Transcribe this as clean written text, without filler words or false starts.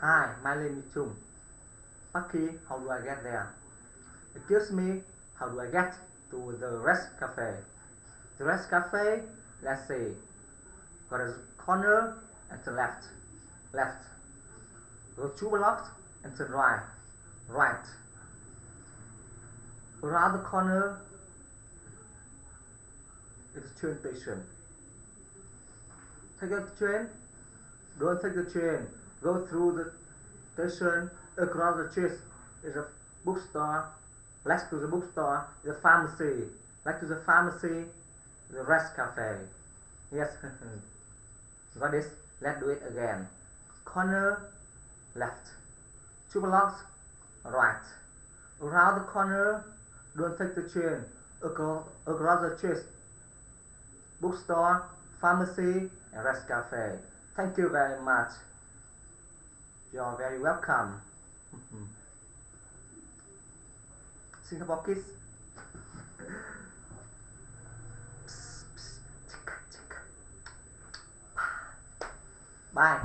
Hi, my name is Chung. Paki, how do I get there? Excuse me, how do I get to the rest cafe? The rest cafe, let's see, got a corner and to left. Go 2 blocks and to right. Around the corner is a train station. Take the train, don't take the train. Go through the station, across the street is a bookstore. Next to the bookstore is a pharmacy. Next to the pharmacy, the rest cafe. Yes, got this. Let's do it again. Corner, left. 2 blocks, right. Around the corner, don't take the train. Across the street, bookstore, pharmacy, and rest cafe. Thank you very much. You're very welcome. Singapore kids. Bye.